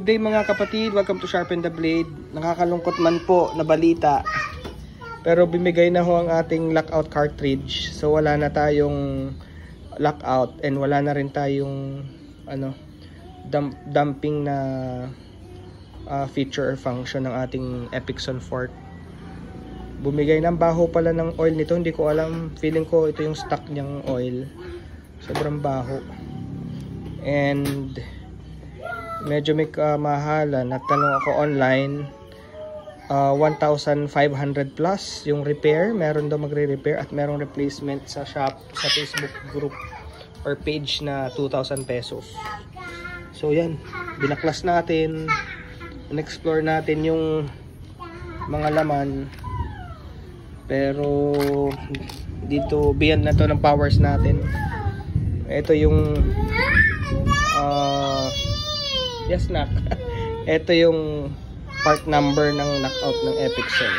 Good day mga kapatid, welcome to Sharpen the Blade. Nakakalungkot man po na balita, pero bimigay na ho ang ating lockout cartridge. So wala na tayong lockout and wala na rin tayong dumping na feature or function ng ating Epixon Fork. Bumigay ng baho pala ng oil nito, hindi ko alam, feeling ko ito yung stock niyang oil. Sobrang baho. And medyo may kamahalan. Nagtanong ako online, 1,500 plus yung repair. Meron daw magre-repair at merong replacement sa shop, sa Facebook group or page na 2,000 pesos. So yan, binaklas natin, in-explore natin yung mga laman, pero dito beyond na to ng powers natin. Ito yung yes, nak. Ito yung part number ng knockout ng Epixon.